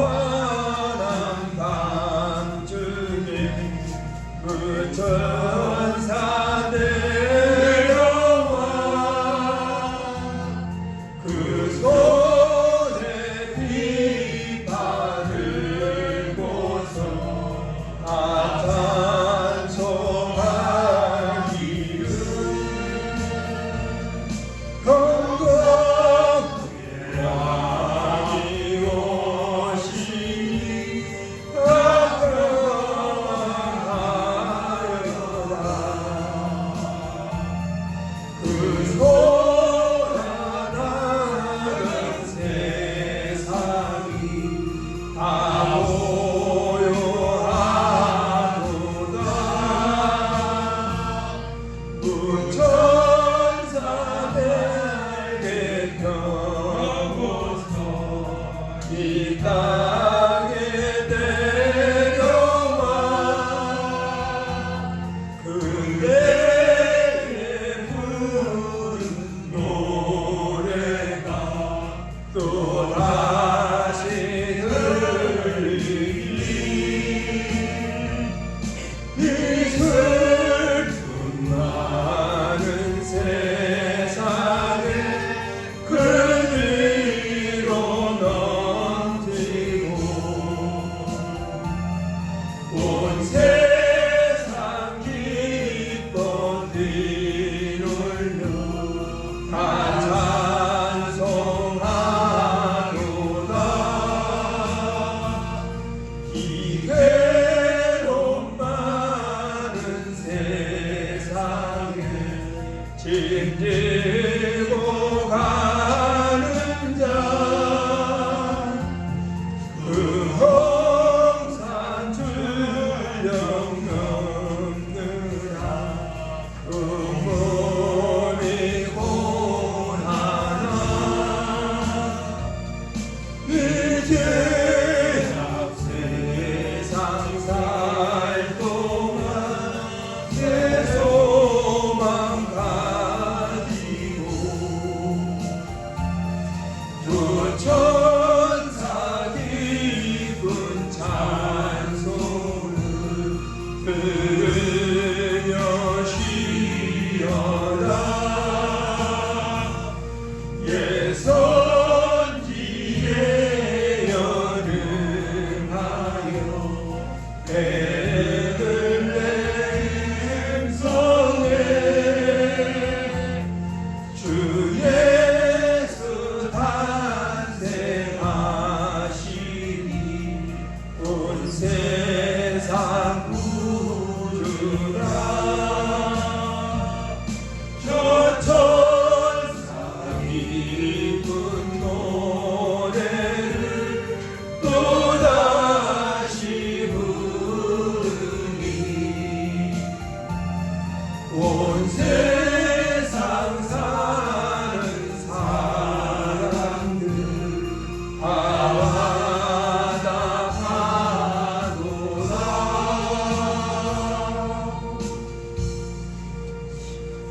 환한 밤중에 그 천사 내려와 그 손에 비파 들고서 찬송하기를 이 땅에 내려와 그대의 부른 노래가 또다시 들리니 이 슬픈 많은 세상에 온 세상 기뻐 뛰놀며 다 찬송하도다. 이 괴로운 많은 세상에 짐지고 가는 자 그 홍산 출령 그여시여라 예선지에 연응하여 베들레헴 성에 주 예수 탄생하시니 온 세상 구주라 저 천사들이 부른 노래를 또다시 부르니 온 세상 사는 사람들 화답하노라.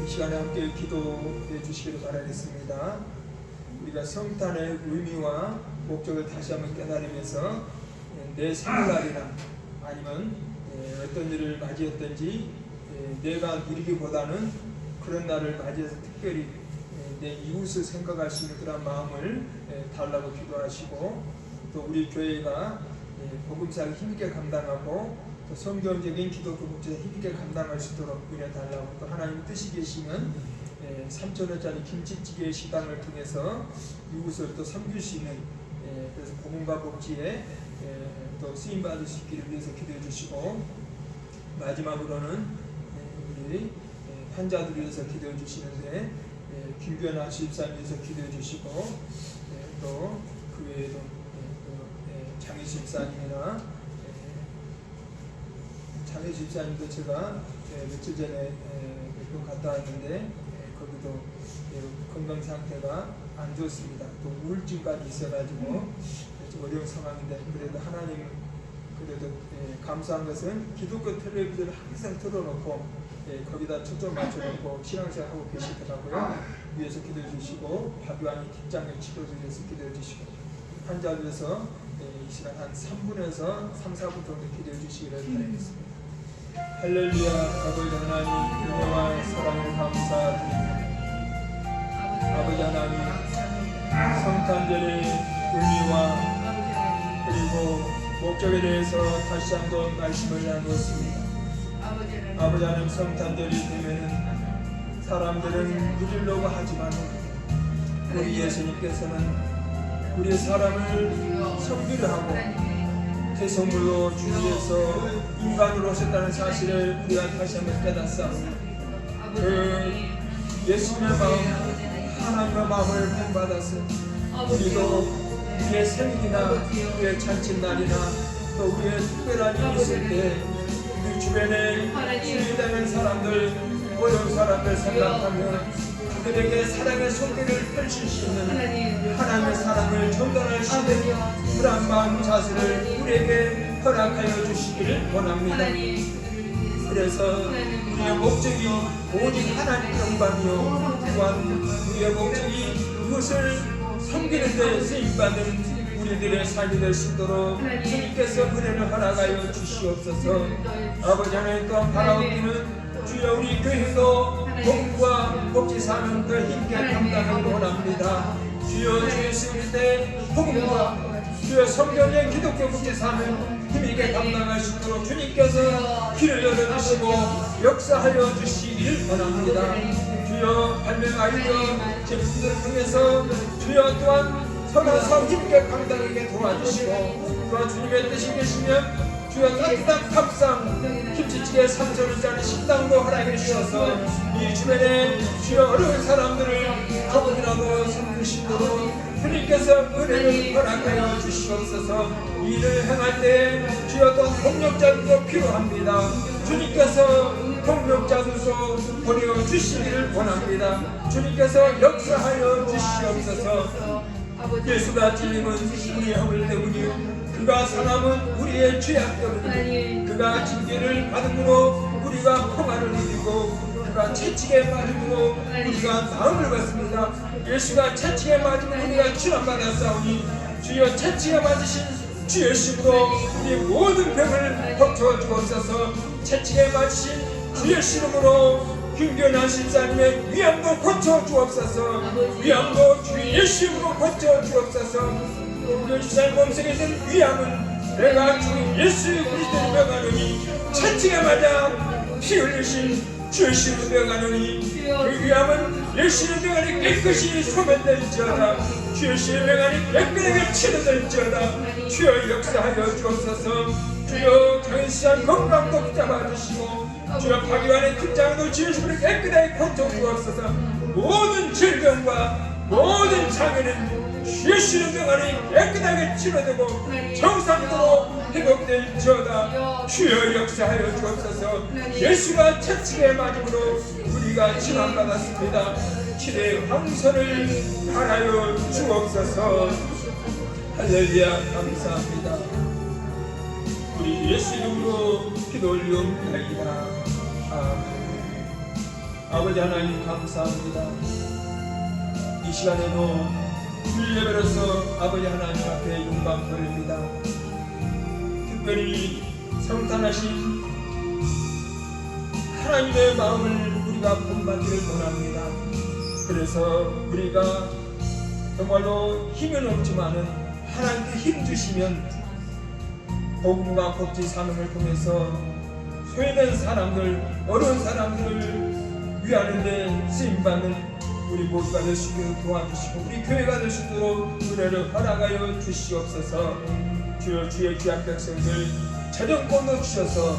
이 시간에 함께 기도해 주시기를 바라겠습니다. 우리가 성탄의 의미와 목적을 다시 한번 깨달으면서 내 생일날이나 아니면 어떤 일을 맞이했든지 내가 누리기보다는 그런 날을 맞이해서 특별히 내 이웃을 생각할 수 있는 그런 마음을 달라고 기도하시고, 또 우리 교회가 복음사를 힘있게 감당하고 또 성경적인 기독교 목적을 힘있게 감당할 수 있도록 은혜 달라고, 또 하나님 뜻이 계시면 3,000원짜리 김치찌개 식당을 통해서 이웃을 또 섬길 수 있는, 그래서 복음과 복지에 또 쓰임 받을 수 있기를 위해서 기도해 주시고, 마지막으로는 우리 환자들을 위해서 기도해 주시는데 김규현 집사님 위해서 기도해 주시고, 또 그 외에도 장희 집사님이나 장희 집사님도 제가 며칠 전에 몇 번 갔다 왔는데 거기도 건강 상태가 안 좋습니다. 또 우울증까지 있어가지고 좀 어려운 상황인데, 그래도 하나님 그래도 감사한 것은 기독교 텔레비전을 항상 틀어놓고 거기다 초점 맞춰놓고 신앙생활 하고 계시더라고요. 위에서 기도해 주시고, 박유환이 뒷장에 치료를 위해서 기도해 주시고, 환자를 위해서 이 시간 한 3분에서 3, 4분 정도 기도해 주시기를 바라겠습니다. 할렐루야. 아버지 하나님, 은혜와 사랑을 감사드립니다. 아버지 하나님, 성탄절의 의미와 그리고 목적에 대해서 다시 한번 말씀을 나누었습니다. 아버지 하나님, 성탄절이 되면은 사람들은 누리려고 하지만 우리 예수님께서는 우리 사람을 섬기려 하고 대성물로 주기 위해서 인간으로 오셨다는 사실을 우리가 다시 한번 깨닫사옵니다. 그 예수님의 마음, 하나님의 마음을 본받아서 우리도 우리의 생일이나 우리의 잔칫날이나 또 우리의 특별한 일이 있을 때 우리 주변에 주의되는 사람들, 어려운 사람들 생각하며 그들에게 사랑의 손길을 펼칠 수 있는 하나님의 사랑을 전달할 수 있는 그런 마음 자세를 우리에게 허락하여 주시기를 원합니다. 그래서 우리의 목적이 오직 하나님 영광이요, 또한 우리의 목적이 이것을 섬기는 데 쓰임받는 우리들의 삶이 될 수 있도록 주님께서 은혜를 허락하여 주시옵소서. 아버지 하나님, 또한 바라옵기는 주여 우리 교회도 복음과 복지사는 더 힘있게 감당하기 원합니다. 주여 주의 쓰일 때 복음과 주여 성경의 기독교 복지사는 힘있게 감당할 수 있도록 주님께서 길을 열어주시고 역사하여 주시길 원합니다. 주여 발명하여 제품들을 통해서 주여 또한 선한 삶 힘있게 감당하게 도와주시고, 또한 주님의 뜻이 계시면 주여 따뜻한 밥상 김치찌개 3,000원짜리 식당도 허락해 주셔서 이 주변에 주여 어려운 사람들을 조금이라도 섬기시도록 주님께서 은혜를 허락하여 주시옵소서. 일을 행할 때 주여 또 동력자들도 필요합니다. 주님께서 동력자들도 보내주시기를 원합니다. 주님께서 역사하여 주시옵소서. 예수가 찔림은 우리의 허물 때문이요, 그가 상함은 우리의 죄악 때문이요, 그가 징계를 받음으로 우리가 평안을 누리고 그가 채찍에 맞음으로 우리가 나음을 받습니다. 예수가 채찍에 맞음으로 우리가 치료받았사오니 주여 채찍에 맞으신 주 주의 심으로 우리 모든 병을 고쳐 주옵소서. 채찍에 맞으신 주의 심으로 김견한 집사님의 위암도 고쳐 주옵소서. 위암도 주의 예수님으로 고쳐 주옵소서. 김견 집사님 몸속에 있는 위암은 내가 주 예수 그리스도의 명하노니 채찍에 맞아 피 흘리신 주의 심으로 명하노니 그 위암은 예수의 명하니 깨끗이 소멸될지어다. 주의 심의 명하니 깨끗하게 치료될지어다. 주여 역사하여 주옵소서. 주여 장애시한 건강도 붙잡아주시고 주여 파기환의 긴장도 주의 심으로 깨끗하게 고쳐주옵소서. 모든 질병과 모든 장애는 주의 심의 명하니 깨끗하게 치료되고 정상도로 회복될지어다. 주여 역사하여 주옵소서. 예수가 채찍에 맞음으로 우리가 치료받았습니다. 치료의 황선을 바라여 주옵소서. 할렐루야. 감사합니다. 우리 예수 이름으로 기도 올리옵나이다. 아멘. 아버지 하나님 감사합니다. 이 시간에도 주일 예배로서 아버지 하나님 앞에 영광 돌립니다. 특별히 성탄하신 하나님의 마음을 우리가 본받기를 원합니다. 그래서 우리가 정말로 힘은 없지만은 하나님께 힘 주시면 복음과 복지 사명을 통해서 소외된 사람들, 어려운 사람들을 위하는 데 쓰임받는 우리 모두가 될 수 있도록 도와주시고 우리 교회가 될 수 있도록 은혜를 허락하여 주시옵소서. 주여 주의 귀한 백성들 재정권도 주셔서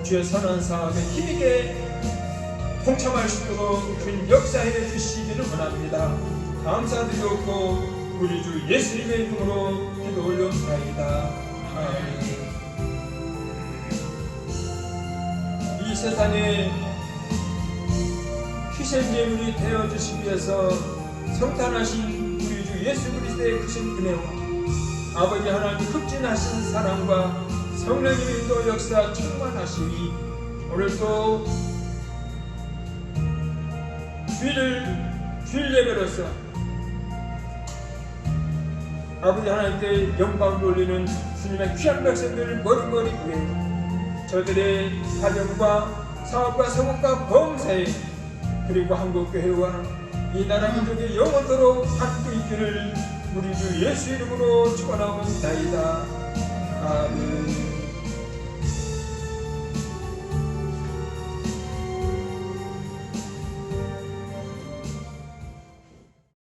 주의 선한 사업에 힘있게 동참할 수 있도록 주님 역사해 주시기를 원합니다. 감사드리옵고 우리 주 예수님의 이름으로 기도 올려옵나이다. 아멘. 이 세상에 희생제물이 되어주시기 위해서 성탄하신 우리 주 예수 그리스도의 크신 은혜와 아버지 하나님 흡진하신 사랑과 성령님의 또 역사 충만하시니 오늘도 주일 예배로서 아버지 하나님께 영광 돌리는 주님의 귀한 백성들을 머리머리 구해 저들의 가정과 사업과 성공과 범사에 그리고 한국교회와 이 나라 민족의 영원토록 함께 있기를 우리 주 예수 이름으로 축원하옵나이다. 아멘.